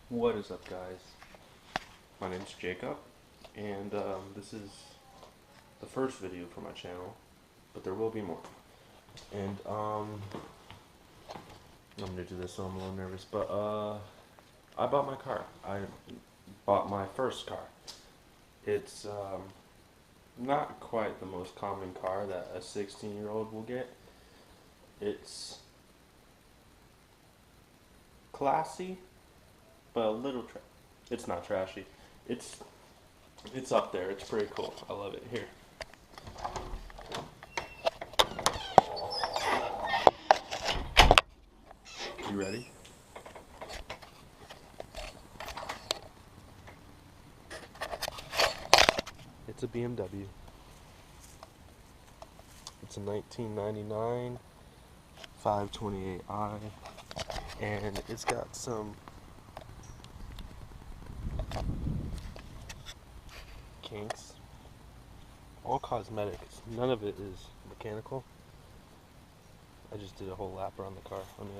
What is up, guys? My name's Jacob, and this is the first video for my channel, but there will be more. And I'm new to this, so I'm a little nervous, but I bought my car. I bought my first car. It's not quite the most common car that a 16-year-old will get. It's classy, but a little it's not trashy. It's it's up there. It's pretty cool. I love it. Here. You ready? It's a BMW. It's a 1999 528i, and it's got some kinks. All cosmetics. None of it is mechanical. I just did a whole lap around the car. Let me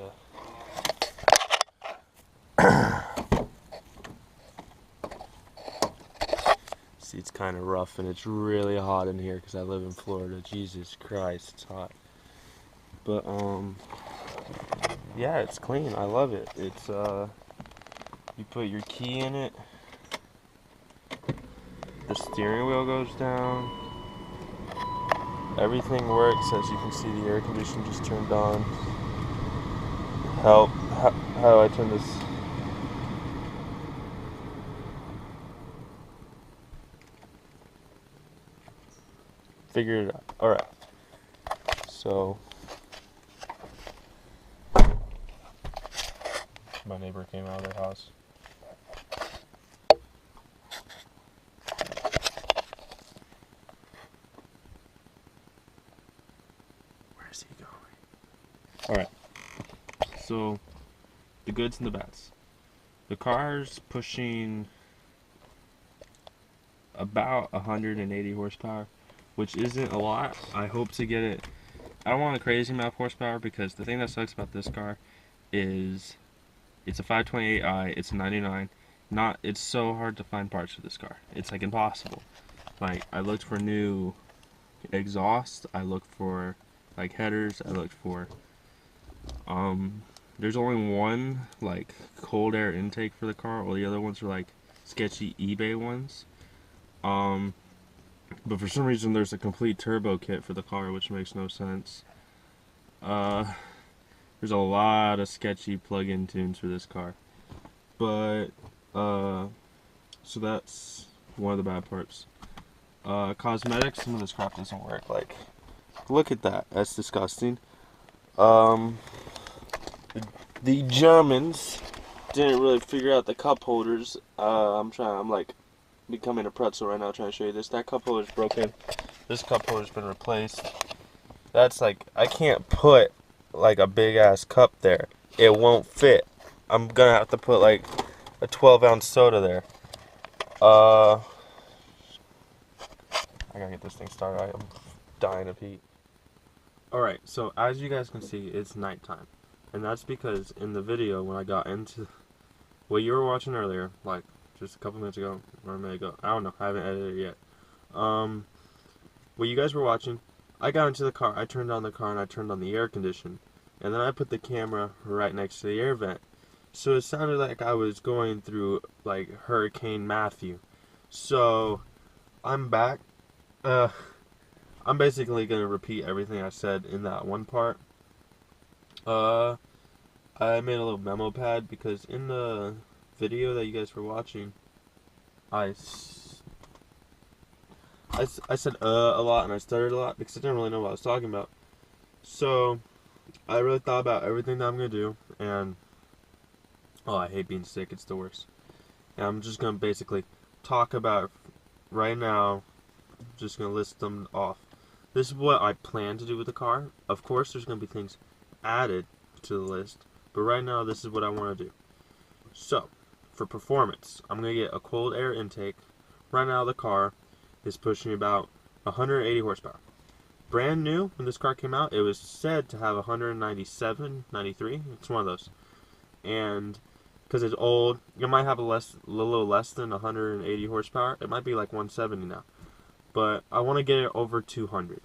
see, it's kind of rough and it's really hot in here because I live in Florida. Jesus Christ, it's hot. But yeah, it's clean. I love it. It's you put your key in it. The steering wheel goes down. Everything works. As you can see, the air conditioning just turned on. How do I turn this? Figure it out. Alright. So my neighbor came out of their house. Where's he going? Alright. So the goods and the bads. The car's pushing about 180 horsepower, which isn't a lot. I hope to get it. I don't want a crazy amount of horsepower because the thing that sucks about this car is it's a 528i, it's a 99. It's so hard to find parts for this car. It's like impossible. Like, I looked for new exhaust, I looked for like headers, I looked for there's only one like cold air intake for the car. All the other ones are like sketchy eBay ones. But for some reason there's a complete turbo kit for the car, which makes no sense. There's a lot of sketchy plug-in tunes for this car. But so that's one of the bad parts. Cosmetics, some of this crap doesn't work. Like, look at that. That's disgusting. The Germans didn't really figure out the cup holders. I'm like becoming a pretzel right now trying to show you this. That cup holder's broken. This cup holder's been replaced. That's like, I can't put like a big ass cup there. It won't fit. I'm gonna have to put like a 12-ounce soda there. I gotta get this thing started. I'm dying of heat. Alright, so as you guys can see, it's nighttime. And that's because in the video, when I got into what you were watching earlier, like just a couple minutes ago, or a minute ago, I don't know, I haven't edited it yet. What you guys were watching, I got into the car, I turned on the car, and I turned on the air condition. And then I put the camera right next to the air vent. So it sounded like I was going through, like, Hurricane Matthew. So, I'm back. I'm basically going to repeat everything I said in that one part. I made a little memo pad because in the video that you guys were watching, I said a lot and I stuttered a lot because I didn't really know what I was talking about. So, I really thought about everything that I'm going to do, and oh, I hate being sick, it's the worst. And I'm just going to basically talk about right now, just going to list them off. This is what I plan to do with the car. Of course, there's going to be things added to the list, but right now, this is what I want to do. So, for performance, I'm going to get a cold air intake. Right now, the car is pushing about 180 horsepower. Brand new, when this car came out, it was said to have 197, 93. It's one of those. And because it's old. It might have a little less than 180 horsepower. It might be like 170 now, but I want to get it over 200.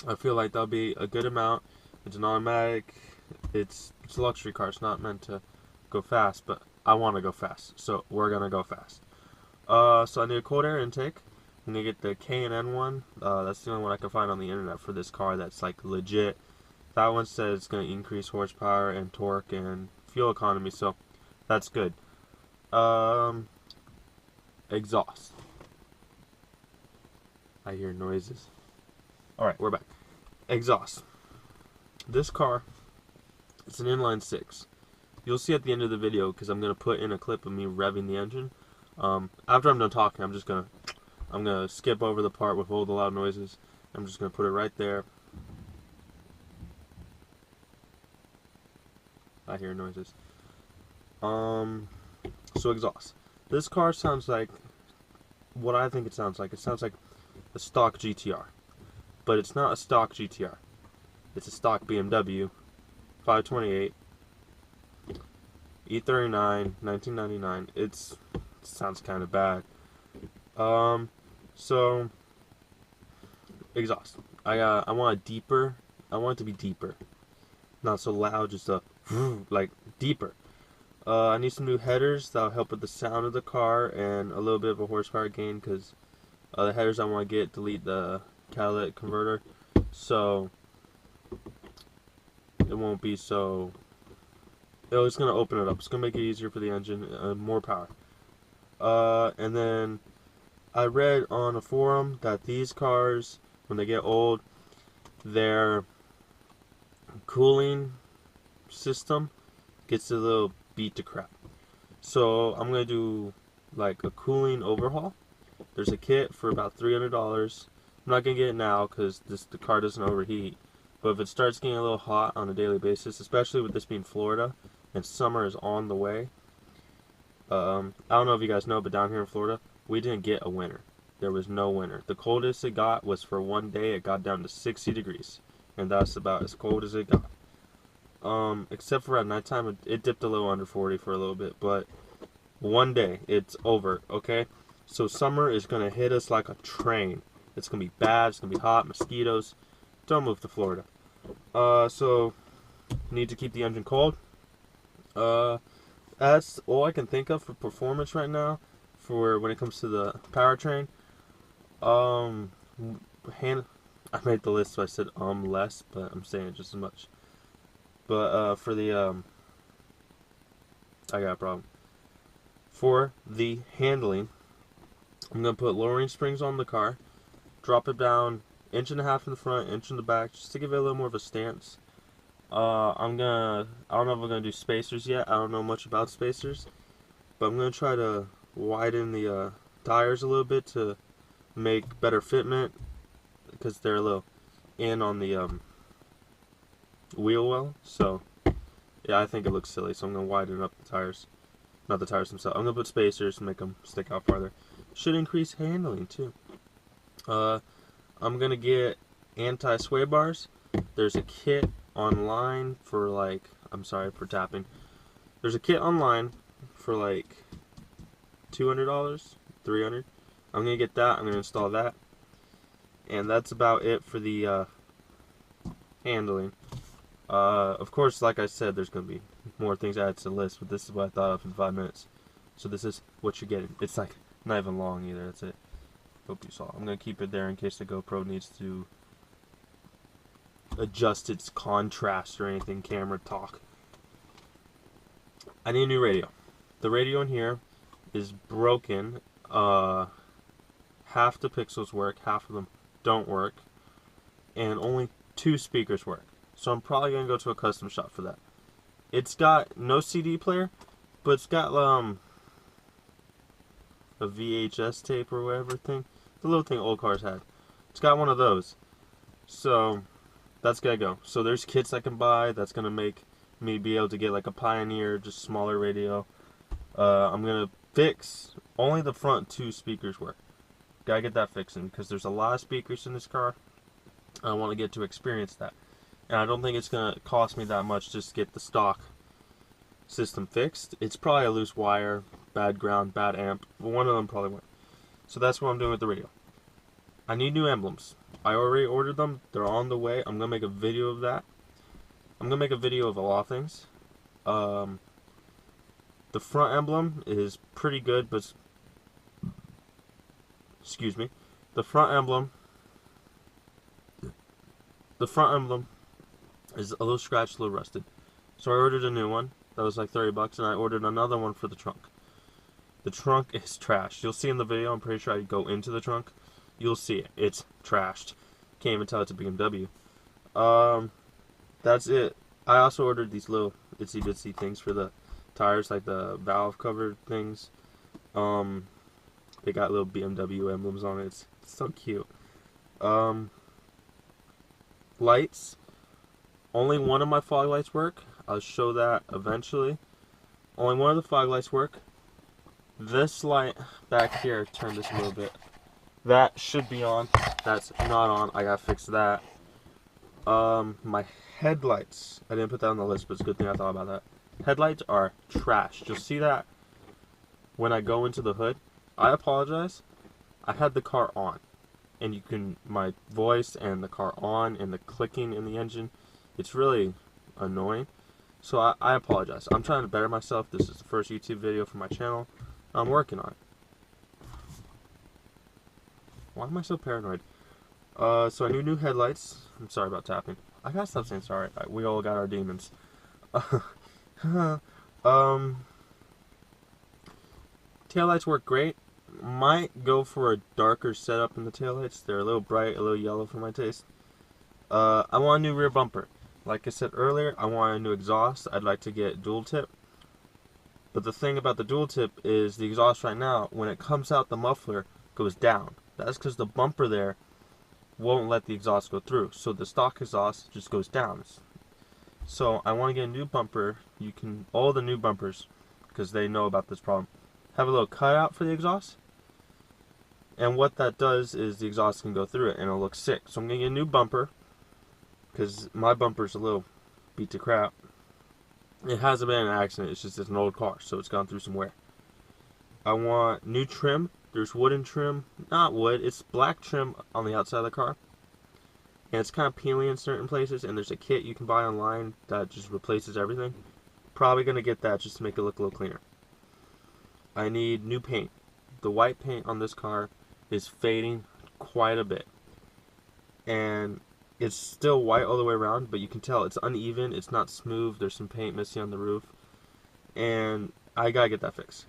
I feel like that'll be a good amount. It's an automatic. It's a luxury car. It's not meant to go fast, but I want to go fast, so we're gonna go fast. So I need a cold air intake. I'm gonna get the K&N one. That's the only one I can find on the internet for this car that's like legit. That one says it's gonna increase horsepower and torque and fuel economy, so that's good. Exhaust. I hear noises. Alright, we're back. Exhaust. This car, it's an inline six. You'll see at the end of the video, because I'm going to put in a clip of me revving the engine. After I'm done talking, I'm going to skip over the part with all the loud noises. I'm just going to put it right there. I hear noises. So exhaust. This car sounds like what I think it sounds like. It sounds like a stock GTR. But it's not a stock GTR. It's a stock BMW 528 E39 1999. It sounds kind of bad. So exhaust. I want a deeper. I want it to be deeper, not so loud. Just a like deeper. I need some new headers that'll help with the sound of the car and a little bit of a horsepower gain, because the headers I want to get delete the catalytic converter, so it won't be so. It's gonna open it up. It's gonna make it easier for the engine, more power. And then I read on a forum that these cars, when they get old, their cooling system gets a little beat to crap. So I'm gonna do like a cooling overhaul. There's a kit for about $300. I'm not gonna get it now because the car doesn't overheat. But if it starts getting a little hot on a daily basis, especially with this being Florida and summer is on the way, I don't know if you guys know, but down here in Florida, we didn't get a winter. There was no winter. The coldest it got was for one day. It got down to 60 degrees, and that's about as cold as it got. Except for at nighttime, it dipped a little under 40 for a little bit, but one day it's over. Okay, so summer is gonna hit us like a train. It's gonna be bad. It's gonna be hot. Mosquitoes. Don't move to Florida. So need to keep the engine cold. That's all I can think of for performance right now. For when it comes to the powertrain. I made the list, so I said less, but I'm saying just as much. But for the I got a problem. For the handling, I'm gonna put lowering springs on the car, drop it down 1.5 inches in the front, 1 inch in the back, just to give it a little more of a stance. I don't know if I'm gonna do spacers yet. I don't know much about spacers, but I'm gonna try to widen the tires a little bit to make better fitment, because they're a little in on the wheel well. So yeah, I think it looks silly, so I'm gonna widen up the tires, not the tires themselves. I'm gonna put spacers to make them stick out farther. Should increase handling too. I'm gonna get anti-sway bars. There's a kit online for like, I'm sorry for tapping. There's a kit online for like $200, $300. I'm gonna get that. I'm gonna install that, and that's about it for the handling. Of course, like I said, there's gonna be more things added to the list, but this is what I thought of in 5 minutes. So this is what you're getting. It's like not even long either. That's it. Hope you saw. I'm gonna keep it there in case the GoPro needs to adjust its contrast or anything. Camera talk. I need a new radio. The radio in here is broken. Half the pixels work, half of them don't work, and only 2 speakers work. So I'm probably gonna go to a custom shop for that. It's got no CD player, but it's got a VHS tape or whatever thing, the little thing old cars had. It's got one of those. So that's gotta go. So there's kits I can buy that's gonna make me be able to get like a Pioneer, just smaller radio. I'm gonna fix only the front 2 speakers work. Gotta get that fixing because there's a lot of speakers in this car. I want to get to experience that, and I don't think it's gonna cost me that much just to get the stock system fixed. It's probably a loose wire, bad ground, bad amp. One of them probably went. So that's what I'm doing with the radio. I need new emblems. I already ordered them. They're on the way. I'm going to make a video of that. I'm going to make a video of a lot of things. The front emblem is pretty good, but... Excuse me. The front emblem is a little scratched, a little rusted. So I ordered a new one. That was like $30, and I ordered another one for the trunk. The trunk is trashed. You'll see in the video, I'm pretty sure I go into the trunk. You'll see it. It's trashed. Can't even tell it's a BMW. That's it. I also ordered these little itsy bitsy things for the tires, like the valve cover things. They got little BMW emblems on it. It's so cute. Lights. Only one of my fog lights work. I'll show that eventually. Only one of the fog lights work. This light back here, turn this a little bit. That should be on. That's not on. I gotta fix that. My headlights. I didn't put that on the list, but it's a good thing I thought about that. Headlights are trashed. You'll see that when I go into the hood. I apologize. I had the car on, and you can my voice and the car on and the clicking in the engine. It's really annoying. So I apologize. I'm trying to better myself. This is the first YouTube video for my channel. I'm working on it. Why am I so paranoid? So I need new headlights. I'm sorry about tapping. I gotta stop saying sorry. We all got our demons. Taillights work great. Might go for a darker setup in the taillights. They're a little bright, a little yellow for my taste. I want a new rear bumper. Like I said earlier, I want a new exhaust. I'd like to get dual tip. But the thing about the dual tip is the exhaust right now, when it comes out, the muffler goes down. That's because the bumper there won't let the exhaust go through. So the stock exhaust just goes down. So I want to get a new bumper. All the new bumpers, because they know about this problem, have a little cutout for the exhaust. And what that does is the exhaust can go through it and it'll look sick. So I'm going to get a new bumper, because my bumper's a little beat to crap. It hasn't been an accident, it's just it's an old car, so it's gone through some wear. I want new trim. There's wooden trim, not wood, it's black trim on the outside of the car. And it's kind of peeling in certain places, and there's a kit you can buy online that just replaces everything. Probably going to get that just to make it look a little cleaner. I need new paint. The white paint on this car is fading quite a bit. And it's still white all the way around, but you can tell it's uneven, it's not smooth, there's some paint missing on the roof. And I gotta get that fixed.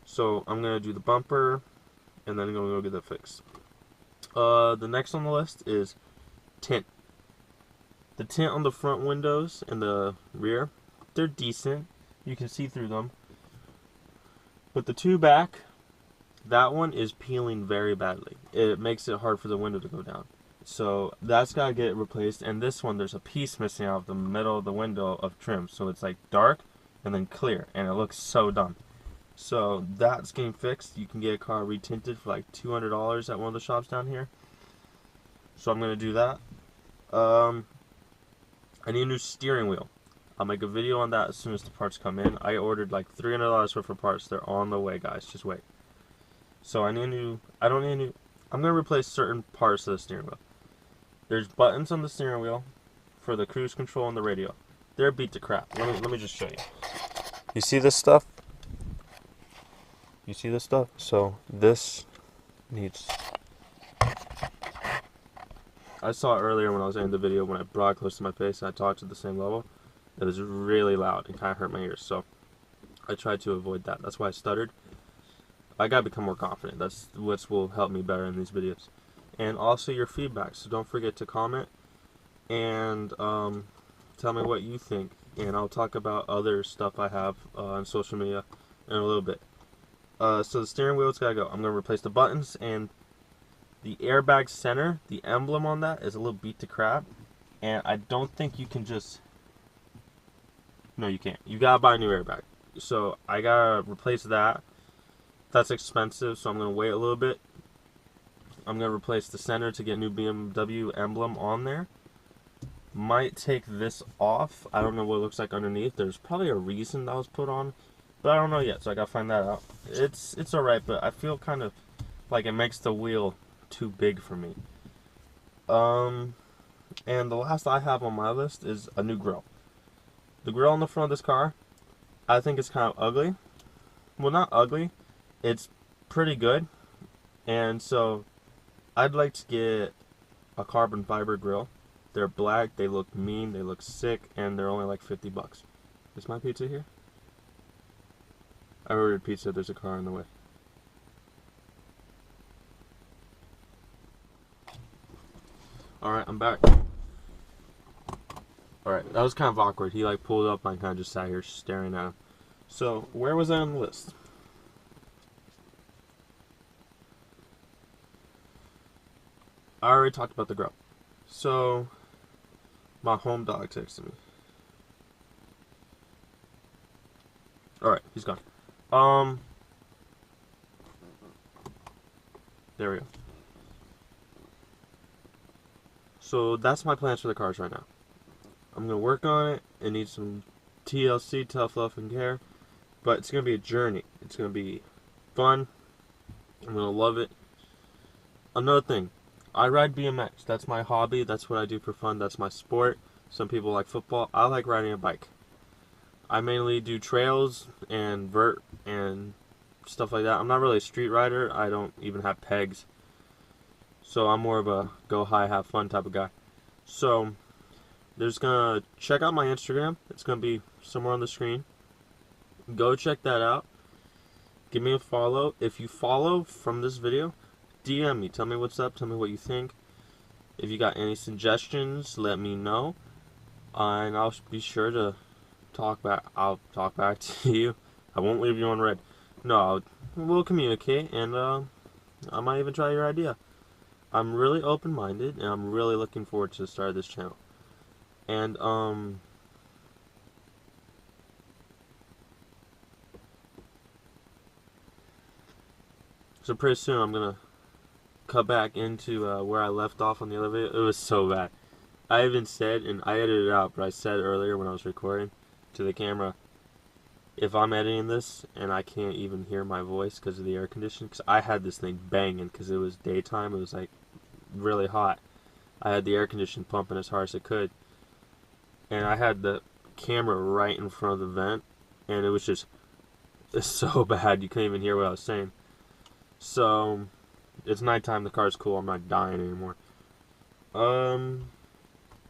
So I'm gonna do the bumper, and then I'm gonna go get that fixed. The next on the list is tint. The tint on the front windows and the rear, they're decent. You can see through them. But the two back, that one is peeling very badly. It makes it hard for the window to go down. So that's got to get replaced. And this one, there's a piece missing out of the middle of the window of trim. So it's like dark and then clear. And it looks so dumb. So that's getting fixed. You can get a car retinted for like $200 at one of the shops down here. So I'm going to do that. I need a new steering wheel. I'll make a video on that as soon as the parts come in. I ordered like $300 worth of parts. They're on the way, guys. Just wait. So I'm going to replace certain parts of the steering wheel. There's buttons on the steering wheel for the cruise control and the radio. They're beat to crap. Let me just show you. You see this stuff? You see this stuff? So this needs... I saw it earlier when I was in the video when I brought it close to my face and I talked at the same level. It was really loud and kind of hurt my ears. So I tried to avoid that. That's why I stuttered. I gotta become more confident. That's what will help me better in these videos. And also your feedback. So don't forget to comment and tell me what you think. And I'll talk about other stuff I have on social media in a little bit. So the steering wheel's gotta go. I'm gonna replace the buttons, and the airbag center, the emblem on that is a little beat to crap. And I don't think you can just... No, you can't. You gotta buy a new airbag. So I gotta replace that. That's expensive, so I'm gonna wait a little bit. I'm gonna replace the center to get new BMW emblem on there. Might take this off. I don't know what it looks like underneath. There's probably a reason that was put on, but I don't know yet, so I gotta find that out. It's alright, but I feel kind of like it makes the wheel too big for me. And the last I have on my list is a new grill. The grill on the front of this car, I think it's kind of ugly. Well, not ugly. It's pretty good. And so I'd like to get a carbon fiber grill. They're black, they look mean, they look sick, and they're only like $50. Is my pizza here? I ordered pizza, there's a car on the way. Alright, I'm back. Alright, that was kind of awkward. He like pulled up and I kind of just sat here staring at him. So, where was I on the list? I already talked about the grill. So, my home dog texted me. Alright, he's gone. There we go. So that's my plans for the cars right now. I'm gonna work on it. It needs some TLC, tough love and care, but it's gonna be a journey. It's gonna be fun. I'm gonna love it. Another thing, I ride BMX. That's my hobby. That's what I do for fun. That's my sport. Some people like football. I like riding a bike. I mainly do trails and vert and stuff like that. I'm not really a street rider. I don't even have pegs. So I'm more of a go high, have fun type of guy. So there's gonna check out my Instagram. It's gonna be somewhere on the screen. Go check that out. Give me a follow. If you follow from this video, DM me. Tell me what's up. Tell me what you think. If you got any suggestions, let me know. And I'll be sure to I'll talk back to you. I won't leave you on red. No, we'll communicate, and I might even try your idea. I'm really open-minded, and I'm really looking forward to the start of this channel. And so pretty soon I'm gonna cut back into where I left off on the other video. It was so bad. I even said, and I edited it out, but I said earlier when I was recording to the camera, if I'm editing this and I can't even hear my voice because of the air conditioning, because I had this thing banging because it was daytime, it was like really hot. I had the air conditioning pumping as hard as it could, and I had the camera right in front of the vent, and it was just so bad you couldn't even hear what I was saying. So it's nighttime, the car's cool, I'm not dying anymore.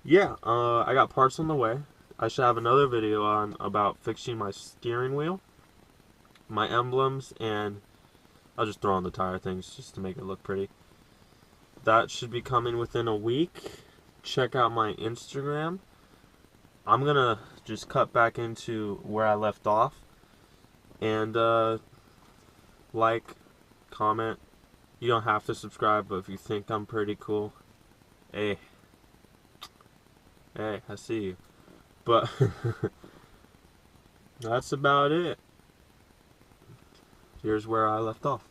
Yeah, I got parts on the way. I should have another video on about fixing my steering wheel, my emblems, and I'll just throw on the tire things just to make it look pretty. That should be coming within a week. Check out my Instagram. I'm gonna just cut back into where I left off, and like, comment. You don't have to subscribe, but if you think I'm pretty cool, hey, I see you. But that's about it. Here's where I left off.